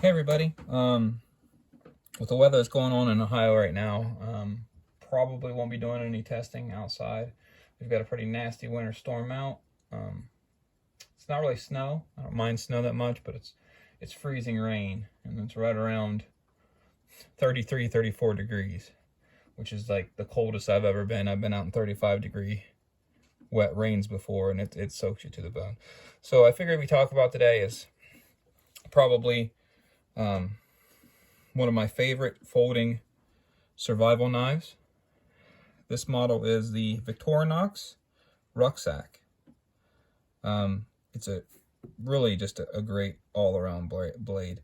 Hey everybody, with the weather that's going on in Ohio right now, probably won't be doing any testing outside. We've got a pretty nasty winter storm out. It's not really snow. I don't mind snow that much, but it's freezing rain, and it's right around 33, 34 degrees, which is like the coldest I've ever been. I've been out in 35-degree wet rains before, and it soaks you to the bone. So I figured we talk about today is probably one of my favorite folding survival knives. This model is the Victorinox Rucksack. It's really just a great all-around blade.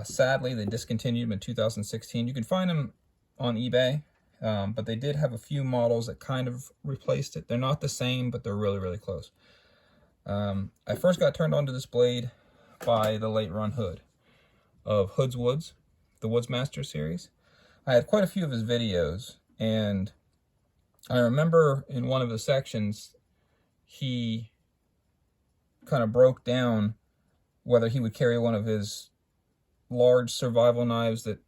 Sadly, they discontinued them in 2016. You can find them on eBay, but they did have a few models that kind of replaced it. They're not the same, but they're really, really close. I first got turned on to this blade by the late Ron Hood of Hood's Woods, the Woodsmaster series. I had quite a few of his videos, and I remember in one of the sections he kind of broke down whether he would carry one of his large survival knives that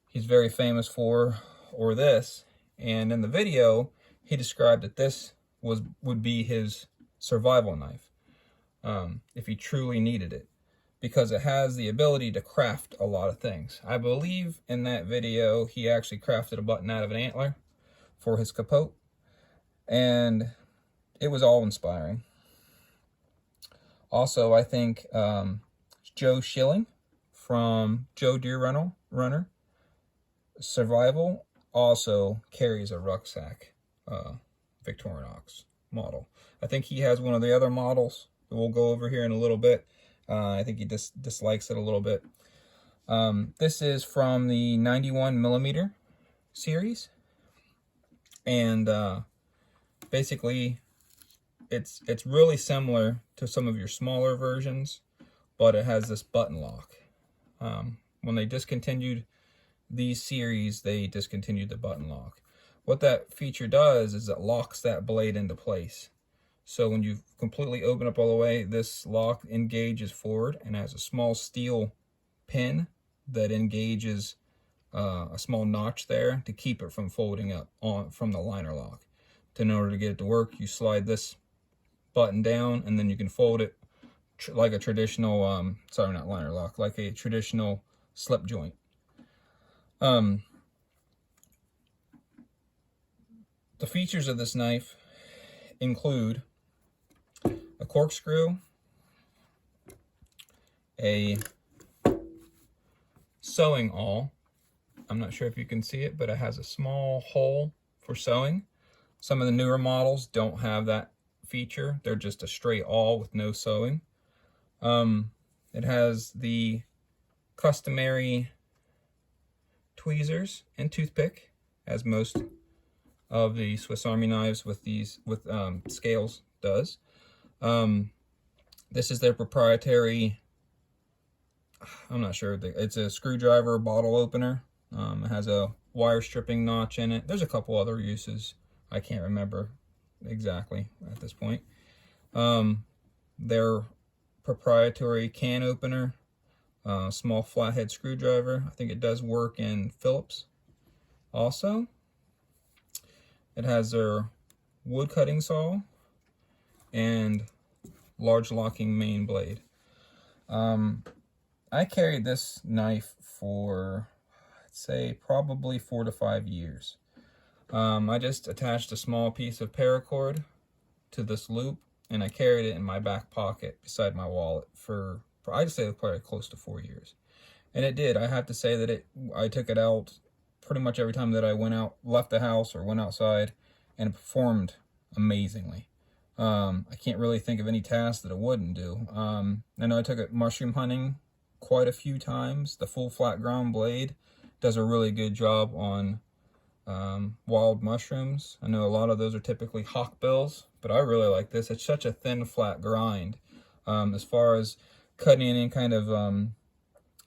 he's very famous for, or this. And in the video he described that this would be his survival knife, if he truly needed it, because it has the ability to craft a lot of things. I believe in that video he actually crafted a button out of an antler for his capote, and it was all inspiring. Also, I think Joe Schilling from Joe Deer Runner Survival also carries a rucksack Victorinox model. I think he has one of the other models that we'll go over here in a little bit. I think he dislikes it a little bit. This is from the 91mm series, and basically it's really similar to some of your smaller versions, but it has this button lock. When they discontinued these series, they discontinued the button lock. What that feature does is it locks that blade into place. So when you completely open up all the way, this lock engages forward and has a small steel pin that engages a small notch there to keep it from folding up from the liner lock. In order to get it to work, you slide this button down, and then you can fold it like a traditional, sorry, not liner lock, like a traditional slip joint. The features of this knife include a corkscrew, a sewing awl. I'm not sure if you can see it, but it has a small hole for sewing. Some of the newer models don't have that feature. They're just a straight awl with no sewing. It has the customary tweezers and toothpick, as most of the Swiss Army knives with scales does. This is their proprietary, I'm not sure, it's a screwdriver bottle opener. It has a wire stripping notch in it. There's a couple other uses I can't remember exactly at this point. Their proprietary can opener, small flathead screwdriver. I think it does work in Phillips also. It has their wood cutting saw and large locking main blade. I carried this knife for, I'd say, probably 4 to 5 years. I just attached a small piece of paracord to this loop, and I carried it in my back pocket beside my wallet for I'd say probably close to 4 years. And it did. I have to say that I took it out pretty much every time that I left the house or went outside, and it performed amazingly. I can't really think of any task that it wouldn't do. I know I took it mushroom hunting quite a few times. The full flat ground blade does a really good job on wild mushrooms. I know a lot of those are typically hawkbills, but I really like this. It's such a thin flat grind. As far as cutting any kind of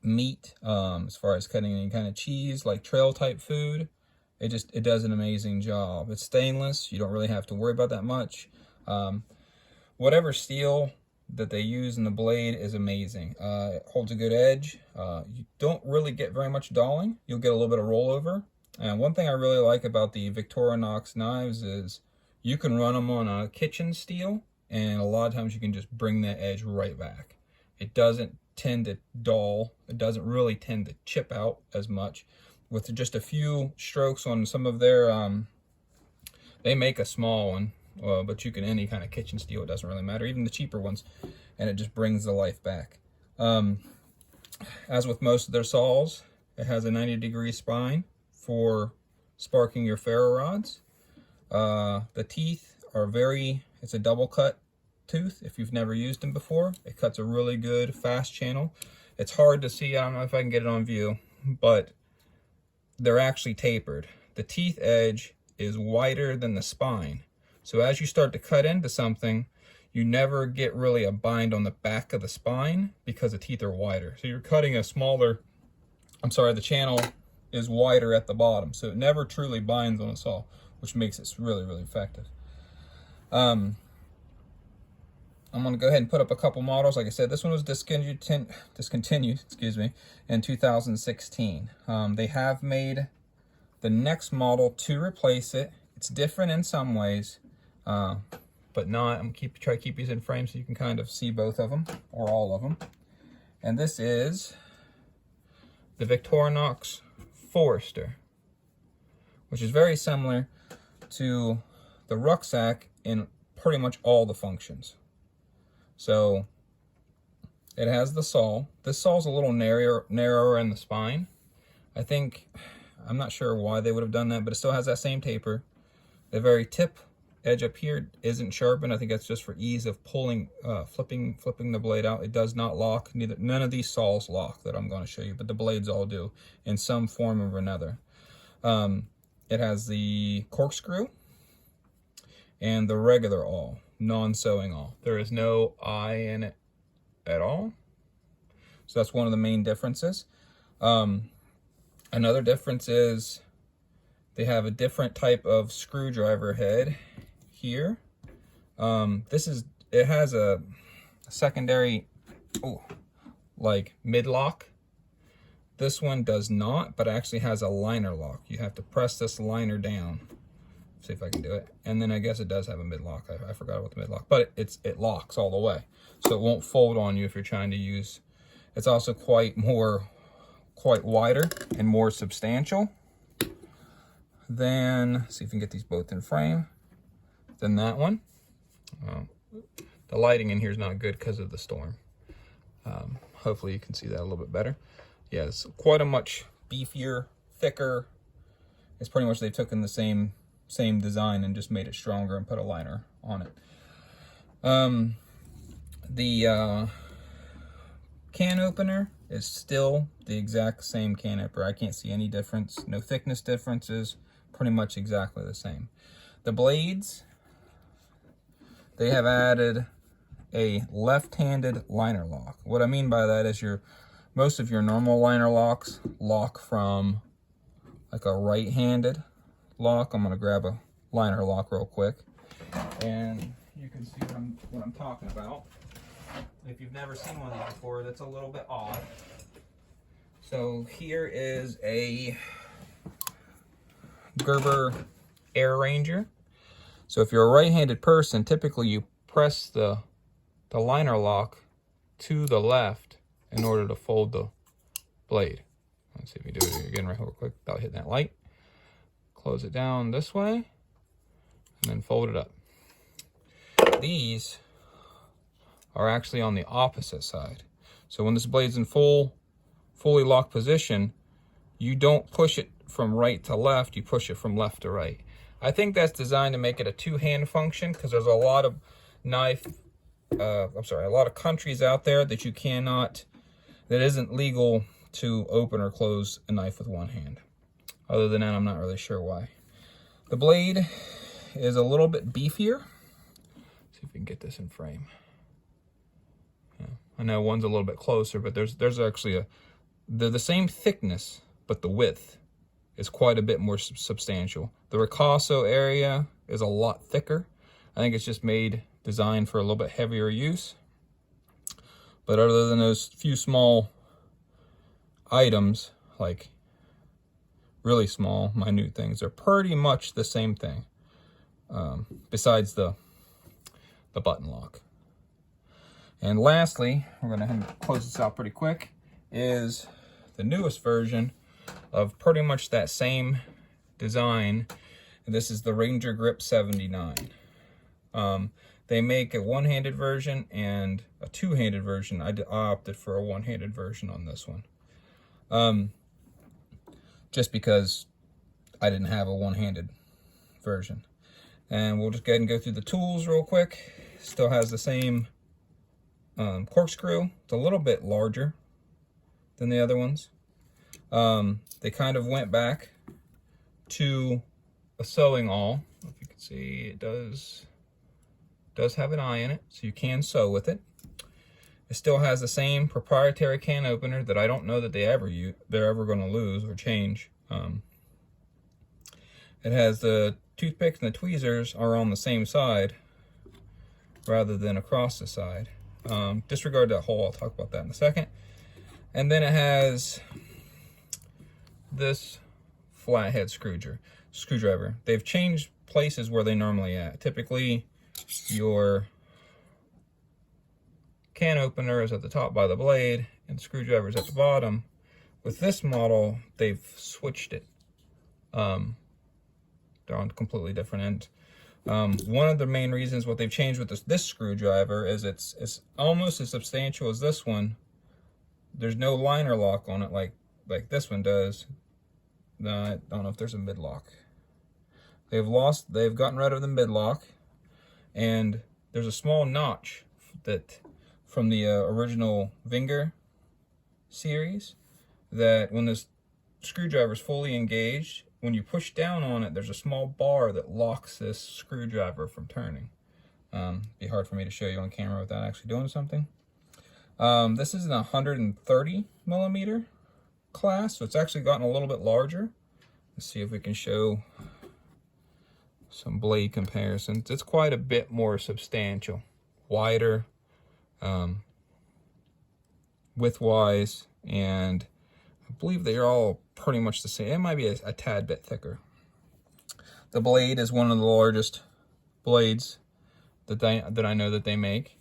meat, as far as cutting any kind of cheese, like trail type food, it does an amazing job. It's stainless. You don't really have to worry about that much. Whatever steel that they use in the blade is amazing. It holds a good edge. You don't really get very much dulling. You'll get a little bit of rollover. And one thing I really like about the Victorinox knives is you can run them on a kitchen steel, and a lot of times you can just bring that edge right back. It doesn't tend to dull. It doesn't really tend to chip out as much. With just a few strokes on some of their, they make a small one, but you can any kind of kitchen steel, it doesn't really matter, even the cheaper ones, and it just brings the life back. As with most of their saws, it has a 90-degree spine for sparking your ferro rods. The teeth are it's a double cut tooth. If you've never used them before, it cuts a really good fast channel. It's hard to see, I don't know if I can get it on view, but they're actually tapered. The teeth edge is wider than the spine. So as you start to cut into something, you never get really a bind on the back of the spine because the teeth are wider. So you're cutting a smaller, the channel is wider at the bottom. So it never truly binds on a saw, which makes it really, really effective. I'm gonna go ahead and put up a couple models. Like I said, this one was discontinued, in 2016. They have made the next model to replace it. It's different in some ways, but not. I'm gonna try to keep these in frame so you can kind of see both of them, or all of them. And this is the Victorinox Forester, which is very similar to the Rucksack in pretty much all the functions. So it has the saw. This saw is a little narrower in the spine. I'm not sure why they would have done that, but it still has that same taper. The very tip edge up here isn't sharpened. I think that's just for ease of pulling, flipping the blade out. It does not lock. None of these saws lock that I'm going to show you, but the blades all do in some form or another. It has the corkscrew and the regular awl, non-sewing awl. There is no eye in it at all. So that's one of the main differences. Another difference is they have a different type of screwdriver head here. It has a secondary, like mid-lock. This one does not, but actually has a liner lock. You have to press this liner down. See if I can do it. And then I guess it does have a mid-lock. I forgot about the mid-lock, but it locks all the way. So it won't fold on you if you're trying to use. It's also quite wider and more substantial than, see if we can get these both in frame, than that one. The lighting in here is not good because of the storm. Hopefully you can see that a little bit better. Yeah, it's quite a much beefier, thicker. It's pretty much they've taken the same design and just made it stronger and put a liner on it. The can opener is still the exact same can opener. I can't see any difference. No thickness differences. Pretty much exactly the same. The blades, they have added a left-handed liner lock. What I mean by that is most of your normal liner locks lock from like a right-handed lock. I'm gonna grab a liner lock real quick, and you can see what I'm talking about. If you've never seen one of these before, that's a little bit odd. So here is a Gerber Air Ranger. So if you're a right-handed person, typically you press the liner lock to the left in order to fold the blade. Let's see if we do it again real quick without hitting that light. Close it down this way, and then fold it up. These are actually on the opposite side. So when this blade's in fully locked position, you don't push it from right to left, you push it from left to right. I think that's designed to make it a two-hand function, because there's a lot of a lot of countries out there that that isn't legal to open or close a knife with one hand. Other than that, I'm not really sure why. The blade is a little bit beefier. See if we can get this in frame. Yeah, I know one's a little bit closer, but there's actually they're the same thickness, but the width is quite a bit more substantial. The ricasso area is a lot thicker. I think it's just designed for a little bit heavier use. But other than those few small items, like really small, minute things, are pretty much the same thing, besides the button lock. And lastly, we're going to close this out pretty quick, is the newest version of pretty much that same design. And this is the Rangergrip 79. They make a one-handed version and a two-handed version. I opted for a one-handed version on this one. Just because I didn't have a one-handed version. And we'll just go ahead and go through the tools real quick. Still has the same corkscrew. It's a little bit larger than the other ones. They kind of went back to a sewing awl. If you can see, it does have an eye in it, so you can sew with it. It still has the same proprietary can opener that I don't know that they're ever going to lose or change. It has the toothpicks and the tweezers are on the same side rather than across the side. Disregard that hole, I'll talk about that in a second. And then it has this flathead screwdriver. They've changed places where they normally at. Typically, your can opener is at the top by the blade and the screwdriver is at the bottom. With this model, they've switched it. They're on completely different ends. One of the main reasons what they've changed with this screwdriver is it's almost as substantial as this one. There's no liner lock on it like this one does. I don't know if there's a mid lock. They've gotten rid of the mid lock, and there's a small notch that from the original Vinger series, that when this screwdriver is fully engaged, when you push down on it, there's a small bar that locks this screwdriver from turning. Be hard for me to show you on camera without actually doing something. This is an 130 millimeter class, so it's actually gotten a little bit larger. Let's see if we can show some blade comparisons. It's quite a bit more substantial, wider, width-wise, and I believe they are all pretty much the same. It might be a tad bit thicker. The blade is one of the largest blades that I know that they make,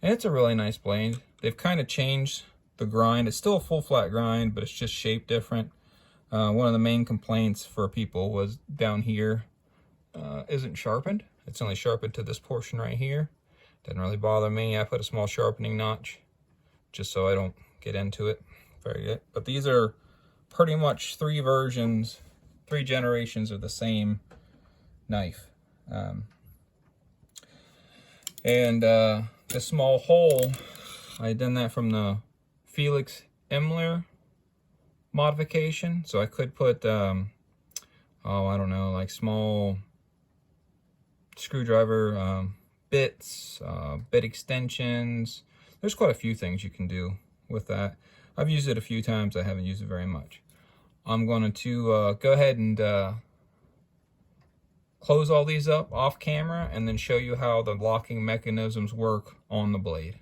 and it's a really nice blade. They've kind of changed the grind. It's still a full flat grind, but it's just shaped different. One of the main complaints for people was down here isn't sharpened. It's only sharpened to this portion right here. Doesn't really bother me. I put a small sharpening notch just so I don't get into it. Very good. But these are pretty much three generations of the same knife. This small hole, I done that from the Felix Emler modification. So I could put, I don't know, like small screwdriver bits, bit extensions. There's quite a few things you can do with that. I've used it a few times. I haven't used it very much. I'm going to go ahead and close all these up off camera and then show you how the locking mechanisms work on the blade.